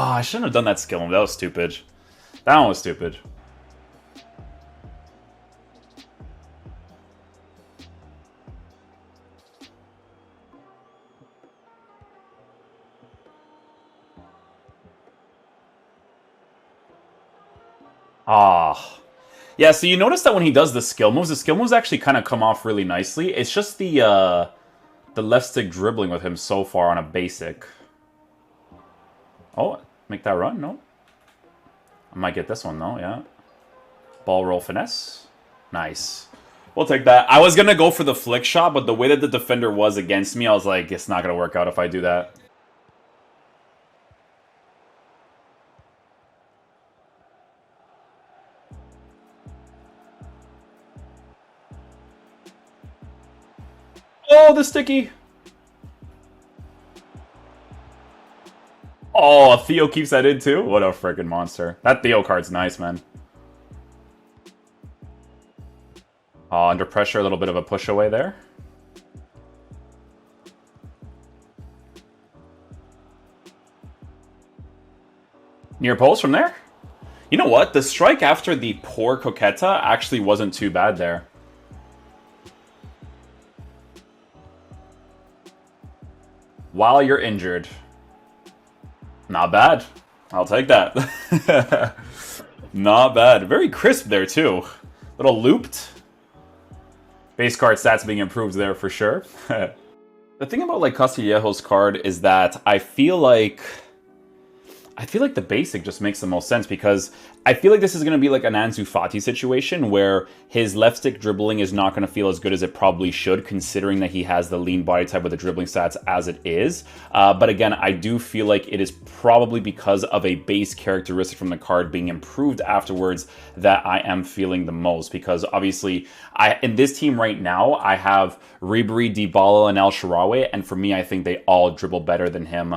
I shouldn't have done that skill move. That was stupid. That one was stupid. Ah. Yeah, so you notice that when he does the skill moves actually kind of come off really nicely. It's just the left stick dribbling with him so far on a basic. Oh, make that run? No. I might get this one, though, yeah. Ball roll finesse. Nice. We'll take that. I was going to go for the flick shot, but the way that the defender was against me, I was like, it's not going to work out if I do that. Oh, the sticky. Oh, Theo keeps that in too? What a freaking monster. That Theo card's nice, man. Under pressure, a little bit of a push away there. Near post from there? You know what? The strike after the poor Coqueta actually wasn't too bad there. While you're injured. Not bad. I'll take that. Not bad. Very crisp there, too. Little looped. Base card stats being improved there for sure. The thing about like Castillejo's card is that I feel like the basic just makes the most sense because I feel like this is going to be like an Ansu Fati situation where his left stick dribbling is not going to feel as good as it probably should, considering that he has the lean body type with the dribbling stats as it is. But again, I do feel like it is probably because of a base characteristic from the card being improved afterwards that I am feeling the most. Because obviously, in this team right now, I have Ribery, Dybala, and El Shaarawy, and for me, I think they all dribble better than him.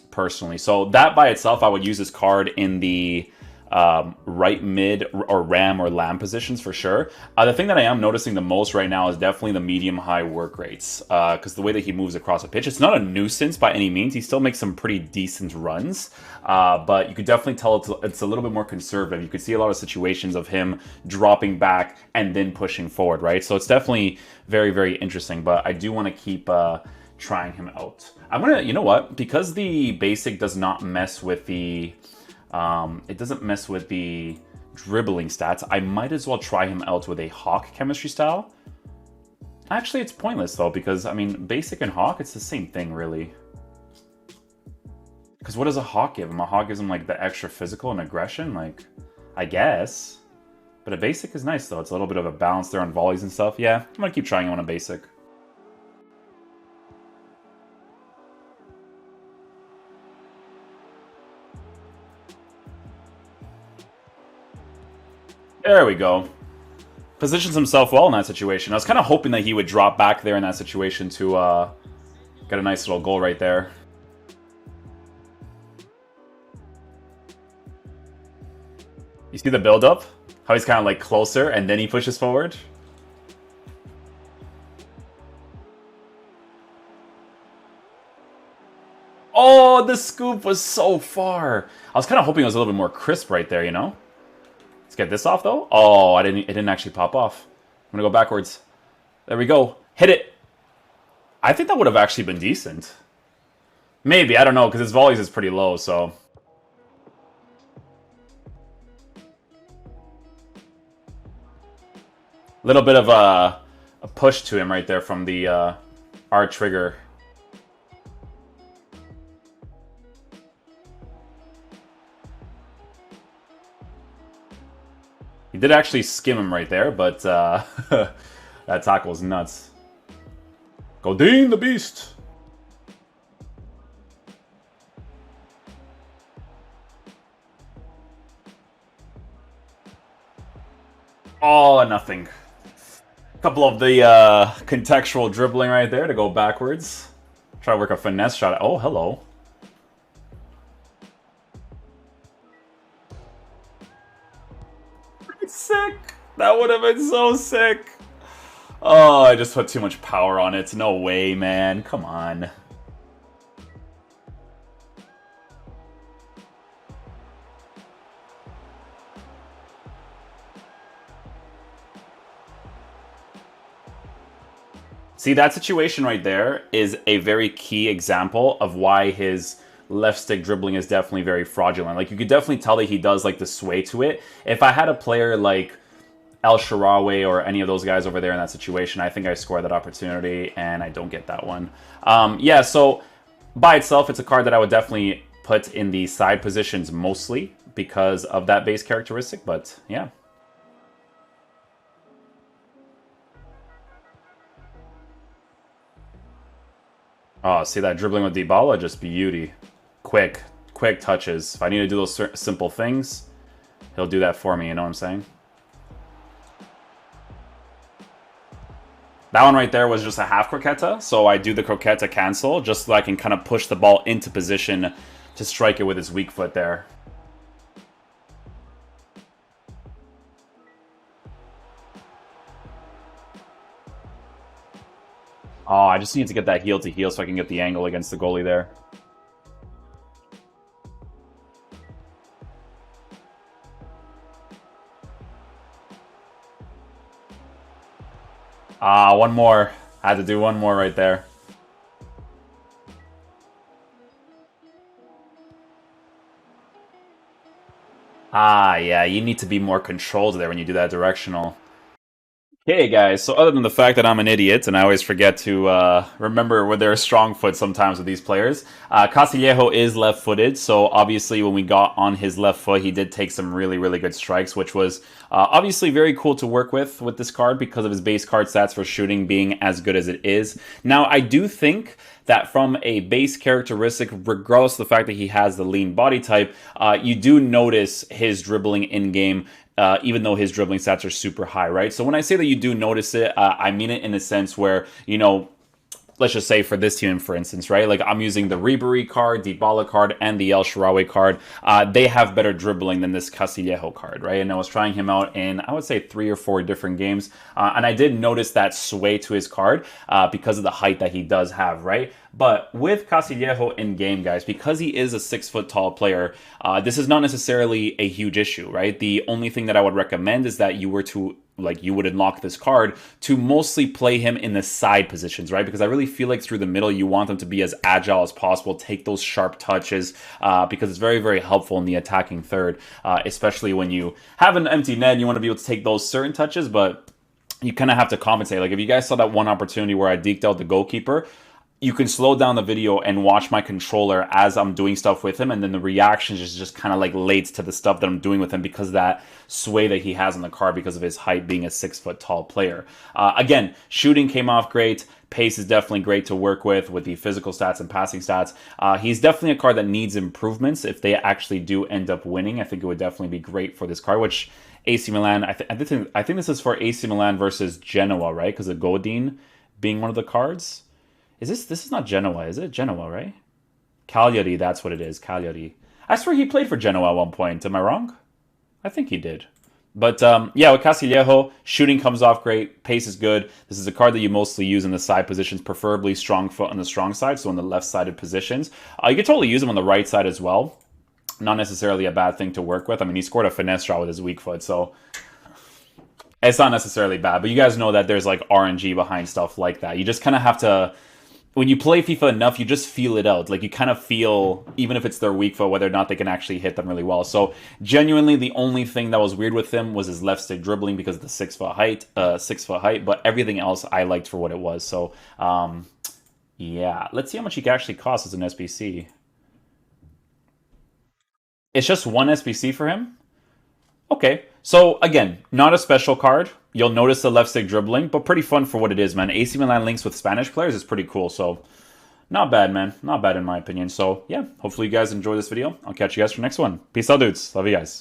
Personally. So that by itself, I would use this card in the right mid or ram or lamb positions for sure. The thing that I am noticing the most right now is definitely the medium-high work rates because the way that he moves across the pitch, it's not a nuisance by any means. He still makes some pretty decent runs, but you could definitely tell it's a little bit more conservative. You could see a lot of situations of him dropping back and then pushing forward, right? So it's definitely very, very interesting, but I do want to keep trying him out. I'm gonna, you know what? Because the basic does not mess with the, it doesn't mess with the dribbling stats, I might as well try him out with a Hawk chemistry style. Actually, it's pointless though, because I mean, basic and Hawk, it's the same thing really. Because what does a Hawk give him? A Hawk gives him like the extra physical and aggression, like, I guess. But a basic is nice though. It's a little bit of a balance there on volleys and stuff. Yeah, I'm gonna keep trying him on a basic. There we go. Positions himself well in that situation. I was kind of hoping that he would drop back there in that situation to get a nice little goal right there. You see the build-up? How he's kind of like closer and then he pushes forward? Oh, the scoop was so far. I was kind of hoping it was a little bit more crisp right there, you know? Let's get this off, though. Oh, it didn't actually pop off. I'm going to go backwards. There we go. Hit it. I think that would have actually been decent. Maybe. I don't know, because his volleys is pretty low, so... Little bit of a push to him right there from the R trigger. He did actually skim him right there, but that tackle was nuts. Godin the Beast! Oh, nothing. A couple of the contextual dribbling right there to go backwards. Try to work a finesse shot. Oh, hello. Sick. That would have been so sick. Oh, I just put too much power on it. No way, man. Come on. See, that situation right there is a very key example of why his left stick dribbling is definitely very fraudulent. Like, you could definitely tell that he does, like, the sway to it. If I had a player like El Shaarawy or any of those guys over there in that situation, I think I score that opportunity, and I don't get that one. Yeah, so by itself, it's a card that I would definitely put in the side positions mostly because of that base characteristic, but yeah. Oh, see that dribbling with Dybala? Just beauty. Quick touches. If I need to do those simple things, he'll do that for me, you know what I'm saying? That one right there was just a half croqueta, so I do the croqueta cancel just so I can kind of push the ball into position to strike it with his weak foot there. Oh, I just need to get that heel to heel so I can get the angle against the goalie there. Ah, one more. I had to do one more right there. Ah, yeah, you need to be more controlled there when you do that directional. Hey guys, so other than the fact that I'm an idiot and I always forget to remember where they're a strong foot sometimes with these players, Castillejo is left-footed, so obviously when we got on his left foot, he did take some really good strikes, which was obviously very cool to work with this card because of his base card stats for shooting being as good as it is. Now, I do think that from a base characteristic, regardless of the fact that he has the lean body type, you do notice his dribbling in-game, even though his dribbling stats are super high, right? So when I say that you do notice it, I mean it in a sense where, you know, let's just say for this team, for instance, right? Like I'm using the Ribery card, Dybala card, and the El Shaarawy card. They have better dribbling than this Castillejo card, right? And I was trying him out in, I would say, 3 or 4 different games. And I did notice that sway to his card because of the height that he does have, right? But with Castillejo in game, guys, because he is a 6 foot tall player, this is not necessarily a huge issue, right? The only thing that I would recommend is that you were to you would unlock this card to mostly play him in the side positions, right? Because I really feel like through the middle, you want them to be as agile as possible, take those sharp touches, because it's very helpful in the attacking third, especially when you have an empty net and you want to be able to take those certain touches, but you kind of have to compensate. Like if you guys saw that one opportunity where I deked out the goalkeeper, you can slow down the video and watch my controller as I'm doing stuff with him, and then the reactions just kind of like relates to the stuff that I'm doing with him because of that sway that he has on the card because of his height being a 6 foot tall player. Again, shooting came off great. Pace is definitely great to work with the physical stats and passing stats. He's definitely a card that needs improvements if they actually do end up winning. I think it would definitely be great for this card, which AC Milan, I think this is for AC Milan versus Genoa, right? Because of Godin being one of the cards. This is not Genoa, is it? Genoa, right? Cagliari, that's what it is, Cagliari. I swear he played for Genoa at one point. Am I wrong? I think he did. But yeah, with Castillejo, shooting comes off great, pace is good. This is a card that you mostly use in the side positions, preferably strong foot on the strong side, so in the left-sided positions. You could totally use him on the right side as well. Not necessarily a bad thing to work with. I mean, he scored a finesse shot with his weak foot, so it's not necessarily bad. But you guys know that there's like RNG behind stuff like that. You just kind of have to... When you play FIFA enough, you just feel it out. Like, you kind of feel, even if it's their weak foot, whether or not they can actually hit them really well. So, genuinely, the only thing that was weird with him was his left stick dribbling because of the 6 foot height. But everything else I liked for what it was. So, yeah. Let's see how much he actually costs as an SBC. It's just one SBC for him? Okay, so again, not a special card. You'll notice the left stick dribbling, but pretty fun for what it is, man. AC Milan links with Spanish players is pretty cool, so not bad, man. Not bad in my opinion. So yeah, hopefully you guys enjoy this video. I'll catch you guys for the next one. Peace out, dudes. Love you guys.